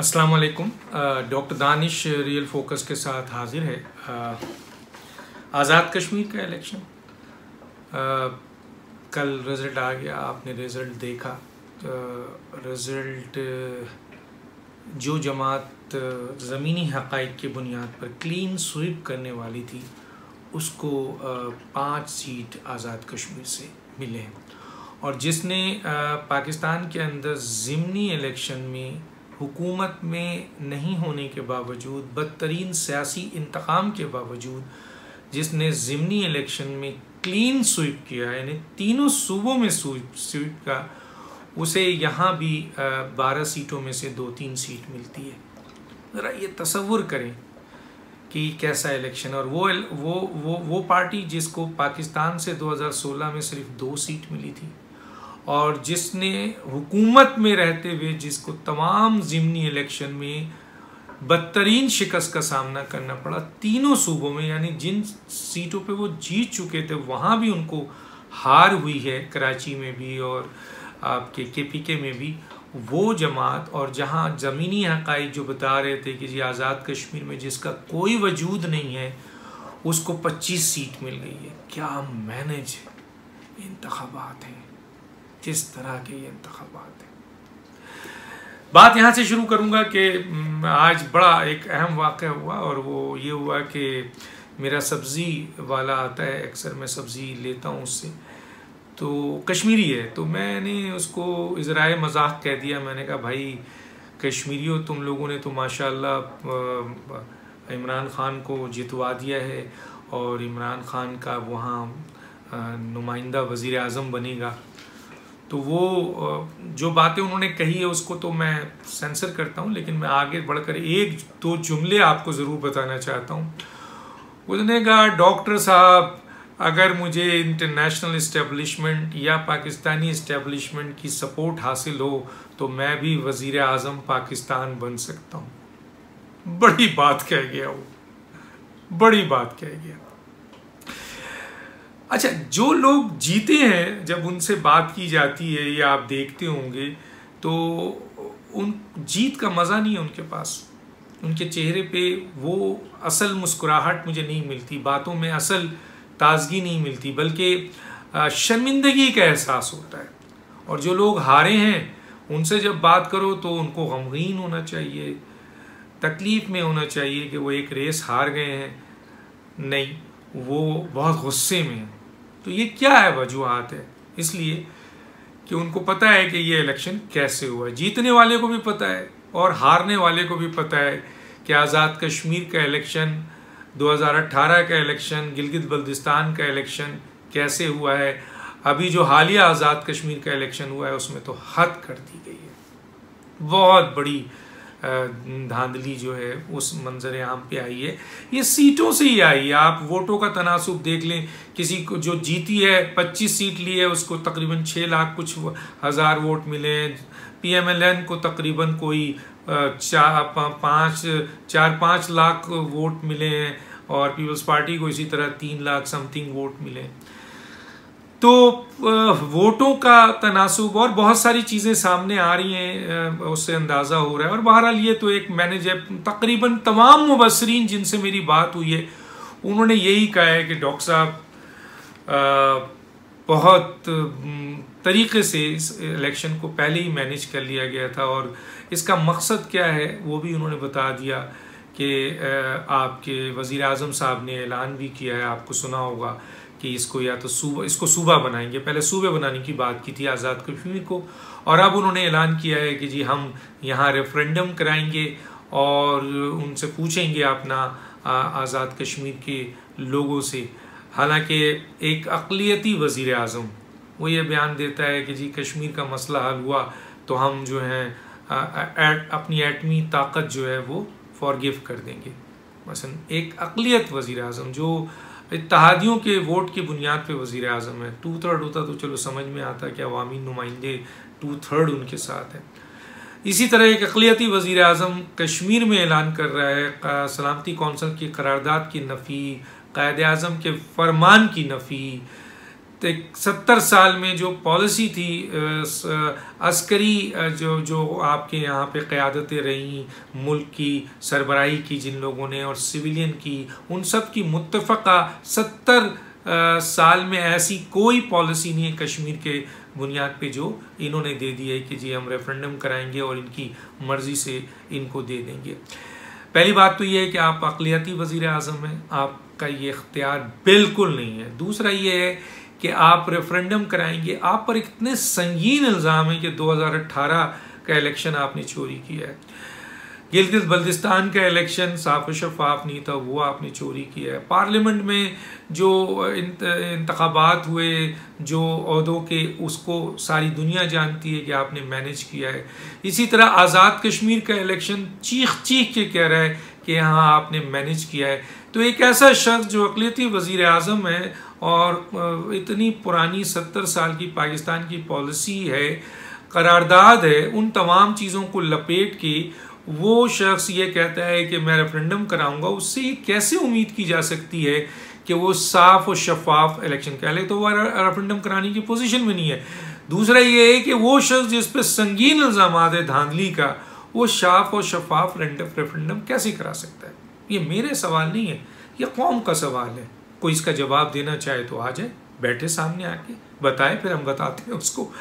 अस्सलाम वालेकुम। Doctor Danish real focus के साथ हाजिर है। आज़ाद कश्मीर का इलेक्शन कल रिज़ल्ट आ गया, आपने रिज़ल्ट देखा। रिज़ल्ट जो जमात ज़मीनी हक़ाइक़ की बुनियाद पर क्लीन स्वीप करने वाली थी उसको 5 सीट आज़ाद कश्मीर से मिले हैं, और जिसने पाकिस्तान के अंदर ज़िमनी इलेक्शन में हुकूमत में नहीं होने के बावजूद, बदतरीन सियासी इंतकाम के बावजूद, जिसने ज़िमनी इलेक्शन में क्लीन स्वीप किया, यानी तीनों सूबों में स्वीप का, उसे यहाँ भी 12 सीटों में से 2-3 सीट मिलती है। ज़रा ये तसव्वुर करें कि कैसा इलेक्शन। और वो पार्टी जिसको पाकिस्तान से 2016 में सिर्फ 2 सीट मिली थी, और जिसने हुकूमत में रहते हुए जिसको तमाम ज़िमनी इलेक्शन में बदतरीन शिकस्त का सामना करना पड़ा तीनों सूबों में, यानी जिन सीटों पे वो जीत चुके थे वहाँ भी उनको हार हुई है, कराची में भी और आपके KPK में भी। वो जमात, और जहाँ ज़मीनी हक़ाइक़ जो बता रहे थे कि जी आज़ाद कश्मीर में जिसका कोई वजूद नहीं है उसको 25 सीट मिल गई है। क्या मैनेज इंतख़ाबात हैं, किस तरह के ये इंतख़ाबात हैं। बात यहाँ से शुरू करूँगा कि आज बड़ा एक अहम वाक़या हुआ, और वो ये हुआ कि मेरा सब्ज़ी वाला आता है, अक्सर मैं सब्ज़ी लेता हूँ उससे, तो कश्मीरी है, तो मैंने उसको इज़राए मज़ाक कह दिया। मैंने कहा भाई कश्मीरी हो तुम लोगों ने तो माशाल्लाह इमरान ख़ान को जितवा दिया है, और इमरान ख़ान का वहाँ नुमाइंदा वज़ीर आज़म बनेगा। तो वो जो बातें उन्होंने कही है उसको तो मैं सेंसर करता हूँ, लेकिन मैं आगे बढ़कर 1-2 जुमले आपको ज़रूर बताना चाहता हूँ। उसने कहा डॉक्टर साहब, अगर मुझे इंटरनेशनल इस्टेब्लिशमेंट या पाकिस्तानी इस्टेब्लिशमेंट की सपोर्ट हासिल हो तो मैं भी वज़ीर आज़म पाकिस्तान बन सकता हूँ। बड़ी बात कह गया वो, बड़ी बात कह गया। अच्छा, जो लोग जीते हैं जब उनसे बात की जाती है या आप देखते होंगे तो उन जीत का मज़ा नहीं है उनके पास, उनके चेहरे पे वो असल मुस्कुराहट मुझे नहीं मिलती, बातों में असल ताजगी नहीं मिलती, बल्कि शर्मिंदगी का एहसास होता है। और जो लोग हारे हैं उनसे जब बात करो तो उनको गमगीन होना चाहिए, तकलीफ़ में होना चाहिए कि वो एक रेस हार गए हैं, नहीं, वो बहुत गुस्से में हैं। तो ये क्या है, वजूहात है इसलिए कि उनको पता है कि ये इलेक्शन कैसे हुआ। जीतने वाले को भी पता है और हारने वाले को भी पता है कि आज़ाद कश्मीर का इलेक्शन, 2018 का इलेक्शन, गिलगित बल्तिस्तान का इलेक्शन कैसे हुआ है। अभी जो हालिया आज़ाद कश्मीर का इलेक्शन हुआ है उसमें तो हद कर दी गई है, बहुत बड़ी धांधली जो है उस मंजर आम पे आई है। ये सीटों से ही आई है। आप वोटों का तनासुब देख लें, किसी को जो जीती है 25 सीट ली है उसको तकरीबन 6 लाख कुछ हज़ार वोट मिले हैं। PMLN को तकरीबन कोई 4-5 लाख वोट मिले हैं, और पीपल्स पार्टी को इसी तरह 3 लाख समथिंग वोट मिले। तो वोटों का तनासुब और बहुत सारी चीज़ें सामने आ रही हैं, उससे अंदाज़ा हो रहा है। और बहरहाल ये तो एक मैनेज है। तकरीबन तमाम मुबस्सरीन जिनसे मेरी बात हुई है उन्होंने यही कहा है कि डॉक्टर साहब बहुत तरीक़े से इस इलेक्शन को पहले ही मैनेज कर लिया गया था, और इसका मकसद क्या है वो भी उन्होंने बता दिया कि आपके वज़ीर आज़म साहब ने ऐलान भी किया है, आपको सुना होगा कि इसको या तो इसको सूबा बनाएंगे। पहले सूबे बनाने की बात की थी आज़ाद कश्मीर को, और अब उन्होंने ऐलान किया है कि जी हम यहाँ रेफरेंडम कराएंगे और उनसे पूछेंगे अपना आज़ाद कश्मीर के लोगों से। हालांकि एक अक़लियती वज़ीर आज़म वो ये बयान देता है कि जी कश्मीर का मसला हल हुआ तो हम जो है अपनी एटमी ताकत जो है वो फॉरगिव कर देंगे। मसलन एक अक़लियत वज़ीर आज़म जो इत्तेहादियों के वोट की बुनियाद पे वज़ीर आज़म है, 2/3 होता तो चलो समझ में आता कि अवामी नुमाइंदे 2/3 उनके साथ है। इसी तरह एक अक़लियती वज़ीर आज़म कश्मीर में ऐलान कर रहा है सलामती कौंसिल की करारदाद की नफ़ी, क़ायद आज़म के फरमान की नफ़ी, 70 साल में जो पॉलिसी थी अस्करी जो आपके यहाँ पे क़यादतें रहीं मुल्क की सरबराही की जिन लोगों ने और सिविलियन की, उन सब की मुत्तफ़क़ा 70 साल में ऐसी कोई पॉलिसी नहीं है कश्मीर के बुनियाद पे जो इन्होंने दे दी है कि जी हम रेफरेंडम कराएंगे और इनकी मर्ज़ी से इनको दे देंगे। पहली बात तो ये है कि आप अक़लियती वज़ीर आज़म हैं, आपका ये इख्तियार बिल्कुल नहीं है। दूसरा ये है कि आप रेफरेंडम कराएंगे, आप पर इतने संगीन इल्ज़ाम है कि 2018 का इलेक्शन आपने चोरी किया है, गिलगित बल्तिस्तान का इलेक्शन साफ व शफाफ नहीं था, वो आपने चोरी किया है, पार्लियामेंट में जो इंतखाबात हुए जो ओहदों के, उसको सारी दुनिया जानती है कि आपने मैनेज किया है। इसी तरह आज़ाद कश्मीर का इलेक्शन चीख चीख के कह रहा है कि हाँ आपने मैनेज किया है। तो एक ऐसा शख्स जो अक़लियती वज़ीर आज़म है और इतनी पुरानी 70 साल की पाकिस्तान की पॉलिसी है, करारदाद है, उन तमाम चीज़ों को लपेट के वो शख्स ये कहता है कि मैं रेफरेंडम कराऊंगा, उससे ये कैसे उम्मीद की जा सकती है कि वो साफ और शफाफ इलेक्शन कह ले? तो वो रेफरेंडम कराने की पोजीशन में नहीं है। दूसरा ये है कि वो शख्स जिस पे संगीन इल्ज़ाम है धांधली का, वो साफ और शफाफ रेफरेंडम कैसे करा सकता है? ये मेरे सवाल नहीं है, ये कौम का सवाल है। कोई इसका जवाब देना चाहे तो आ जाए, बैठे सामने आके बताए, फिर हम बताते हैं उसको।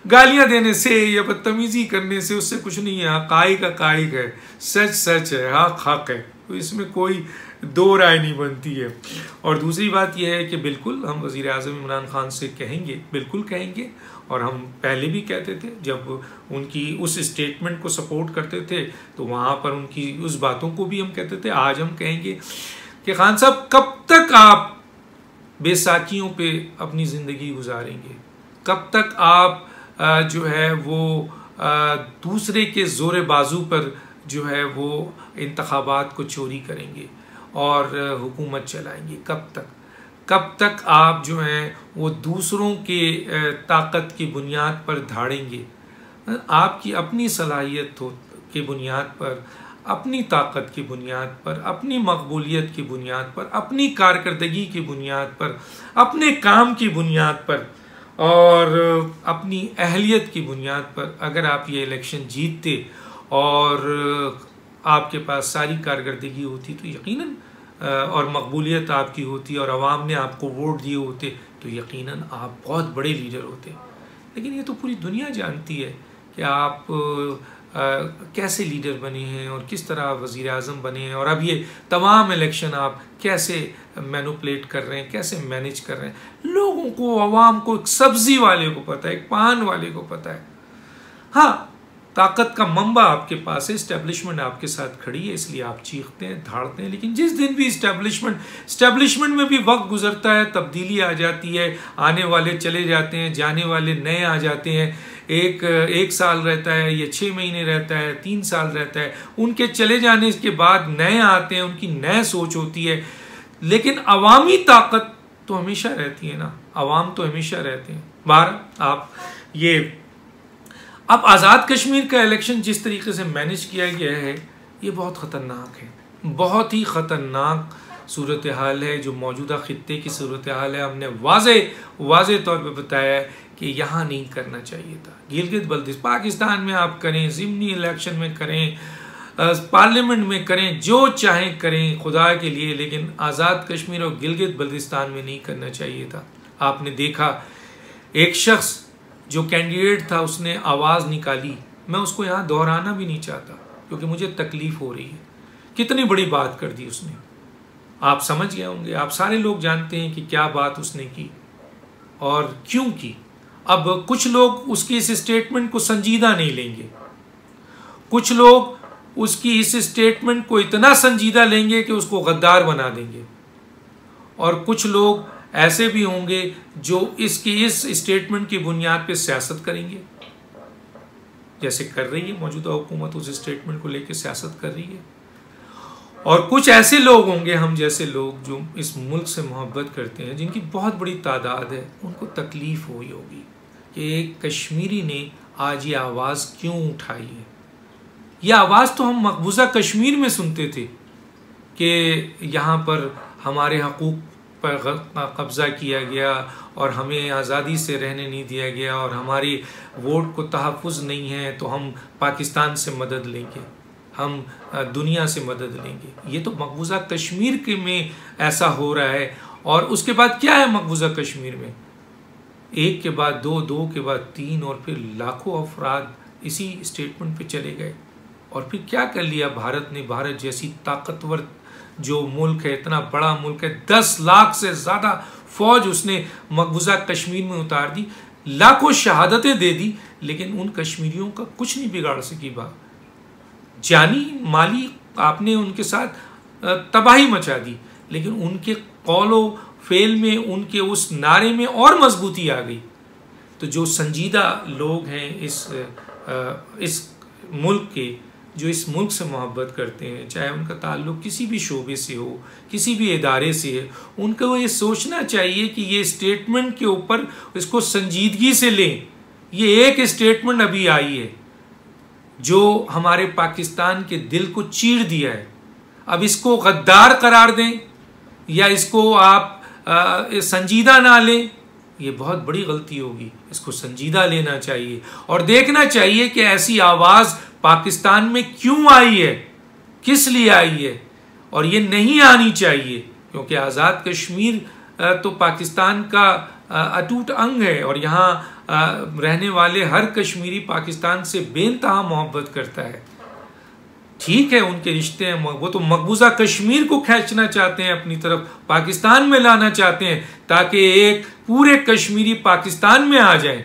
गालियां देने से या बदतमीजी करने से उससे कुछ नहीं है। हक़ाइक़ हक़ाइक़ है, सच सच है, हक़ हक़ है, तो इसमें कोई दो राय नहीं बनती है। और दूसरी बात यह है कि बिल्कुल हम वज़ीर आज़म इमरान खान से कहेंगे, बिल्कुल कहेंगे, और हम पहले भी कहते थे जब उनकी उस स्टेटमेंट को सपोर्ट करते थे तो वहाँ पर उनकी उस बातों को भी हम कहते थे। आज हम कहेंगे कि खान साहब कब तक आप बेसाखियों पे अपनी ज़िंदगी गुजारेंगे? कब तक आप जो है वो दूसरे के ज़ोर बाजू पर जो है वो इंतखाबात को चोरी करेंगे और हुकूमत चलाएंगे? कब तक आप जो हैं वो दूसरों के ताकत की बुनियाद पर धाड़ेंगे? आपकी अपनी सलाहियत की बुनियाद पर, अपनी ताकत की बुनियाद पर, अपनी मकबूलियत की बुनियाद पर, अपनी कारकर्दगी की बुनियाद पर, अपने काम की बुनियाद पर और अपनी अहलियत की बुनियाद पर अगर आप ये इलेक्शन जीतते और आपके पास सारी कारकर्दगी होती तो यकीनन और मकबूलियत आपकी होती और अवाम ने आपको वोट दिए होते तो यकीनन आप बहुत बड़े लीडर होते। लेकिन ये तो पूरी दुनिया जानती है कि आप कैसे लीडर बने हैं और किस तरह वज़ीर आज़म बने हैं, और अब ये तमाम इलेक्शन आप कैसे मैनिपुलेट कर रहे हैं, कैसे मैनेज कर रहे हैं। लोगों को, अवाम को, एक सब्ज़ी वाले को पता है, एक पान वाले को पता है। हाँ, ताकत का मंबा आपके पास है, इस्टेब्लिशमेंट आपके साथ खड़ी है, इसलिए आप चीखते हैं, धाड़ते हैं। लेकिन जिस दिन भी इस्टेब्लिशमेंट में भी वक्त गुजरता है, तब्दीली आ जाती है, आने वाले चले जाते हैं, जाने वाले नए आ जाते हैं। एक साल रहता है, या 6 महीने रहता है, 3 साल रहता है, उनके चले जाने के बाद नए आते हैं, उनकी नए सोच होती है। लेकिन अवामी ताकत तो हमेशा रहती है ना, अवाम तो हमेशा रहते हैं। बाहर आप ये अब आज़ाद कश्मीर का इलेक्शन जिस तरीके से मैनेज किया गया है, ये बहुत ख़तरनाक है, बहुत ही ख़तरनाक सूरत हाल है जो मौजूदा ख़ित्ते की सूरत हाल है। हमने वाज़े तौर पे बताया है कि यहाँ नहीं करना चाहिए था। गिलगित बल्तिस्तान पाकिस्तान में आप करें, ज़िमनी इलेक्शन में करें, पार्लियामेंट में करें, जो चाहें करें खुदा के लिए, लेकिन आज़ाद कश्मीर और गिलगित बल्तिस्तान में नहीं करना चाहिए था। आपने देखा एक शख्स जो कैंडिडेट था उसने आवाज़ निकाली, मैं उसको यहाँ दोहराना भी नहीं चाहता क्योंकि मुझे तकलीफ़ हो रही है। कितनी बड़ी बात कर दी उसने, आप समझ गए होंगे, आप सारे लोग जानते हैं कि क्या बात उसने की और क्यों की। अब कुछ लोग उसकी इस स्टेटमेंट को संजीदा नहीं लेंगे, कुछ लोग उसकी इस स्टेटमेंट को इतना संजीदा लेंगे कि उसको गद्दार बना देंगे, और कुछ लोग ऐसे भी होंगे जो इसकी इस स्टेटमेंट की बुनियाद पे सियासत करेंगे, जैसे कर रही है मौजूदा हुकूमत, उस स्टेटमेंट को लेकर सियासत कर रही है। और कुछ ऐसे लोग होंगे, हम जैसे लोग, जो इस मुल्क से मोहब्बत करते हैं, जिनकी बहुत बड़ी तादाद है, उनको तकलीफ़ हुई होगी कि एक कश्मीरी ने आज ये आवाज़ क्यों उठाई है। यह आवाज़ तो हम मकबूजा कश्मीर में सुनते थे कि यहाँ पर हमारे हकूक़ पर कब्ज़ा किया गया और हमें आज़ादी से रहने नहीं दिया गया और हमारी वोट को तहफ़्फ़ुज़ नहीं है, तो हम पाकिस्तान से मदद लेंगे, हम दुनिया से मदद लेंगे। ये तो मकबूजा कश्मीर के में ऐसा हो रहा है। और उसके बाद क्या है मकबूजा कश्मीर में? एक के बाद दो, दो के बाद तीन, और फिर लाखों अफराद इसी स्टेटमेंट पे चले गए। और फिर क्या कर लिया भारत ने? भारत जैसी ताकतवर जो मुल्क है, इतना बड़ा मुल्क है, 10 लाख से ज़्यादा फौज उसने मकबूजा कश्मीर में उतार दी, लाखों शहादतें दे दी, लेकिन उन कश्मीरियों का कुछ नहीं बिगाड़ सकी बात। जानी माली आपने उनके साथ तबाही मचा दी, लेकिन उनके कौलो फेल में, उनके उस नारे में और मजबूती आ गई। तो जो संजीदा लोग हैं इस मुल्क के, जो इस मुल्क से मोहब्बत करते हैं, चाहे उनका ताल्लुक़ किसी भी शोबे से हो, किसी भी इदारे से है, उनको ये सोचना चाहिए कि ये स्टेटमेंट के ऊपर इसको संजीदगी से लें। ये एक स्टेटमेंट अभी आई है जो हमारे पाकिस्तान के दिल को चीर दिया है। अब इसको गद्दार करार दें या इसको आप संजीदा ना लें, ये बहुत बड़ी गलती होगी। इसको संजीदा लेना चाहिए और देखना चाहिए कि ऐसी आवाज़ पाकिस्तान में क्यों आई है, किस लिए आई है, और ये नहीं आनी चाहिए, क्योंकि आज़ाद कश्मीर तो पाकिस्तान का अटूट अंग है और यहाँ रहने वाले हर कश्मीरी पाकिस्तान से बेइंतहा मोहब्बत करता है। ठीक है, उनके रिश्ते हैं, वो तो मकबूजा कश्मीर को खींचना चाहते हैं अपनी तरफ, पाकिस्तान में लाना चाहते हैं ताकि एक पूरे कश्मीरी पाकिस्तान में आ जाए।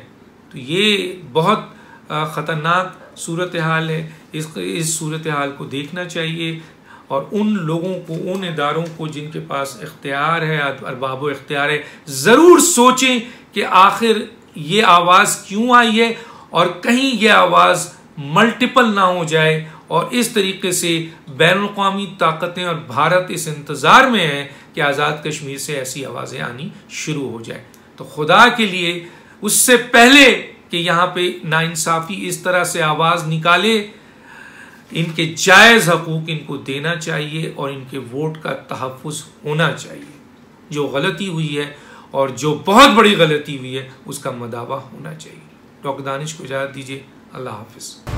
तो ये बहुत ख़तरनाक सूरत हाल है। इस सूरत हाल को देखना चाहिए और उन लोगों को, उन इदारों को जिनके पास इख्तियार है, अरबाब इख्तियार है, ज़रूर सोचें कि आखिर ये आवाज़ क्यों आई है और कहीं ये आवाज़ मल्टीपल ना हो जाए और इस तरीके से बैनुल-अक़वामी ताकतें और भारत इस इंतज़ार में है कि आज़ाद कश्मीर से ऐसी आवाज़ें आनी शुरू हो जाए। तो खुदा के लिए उससे पहले कि यहाँ पे नाइंसाफ़ी इस तरह से आवाज़ निकाले, इनके जायज़ हकूक़ इनको देना चाहिए और इनके वोट का तहफ़्फ़ुज़ होना चाहिए। जो गलती हुई है और जो बहुत बड़ी गलती हुई है उसका मदावा होना चाहिए। डॉक्टर दानिश को इजाज़त दीजिए। अल्लाह हाफ़िज़।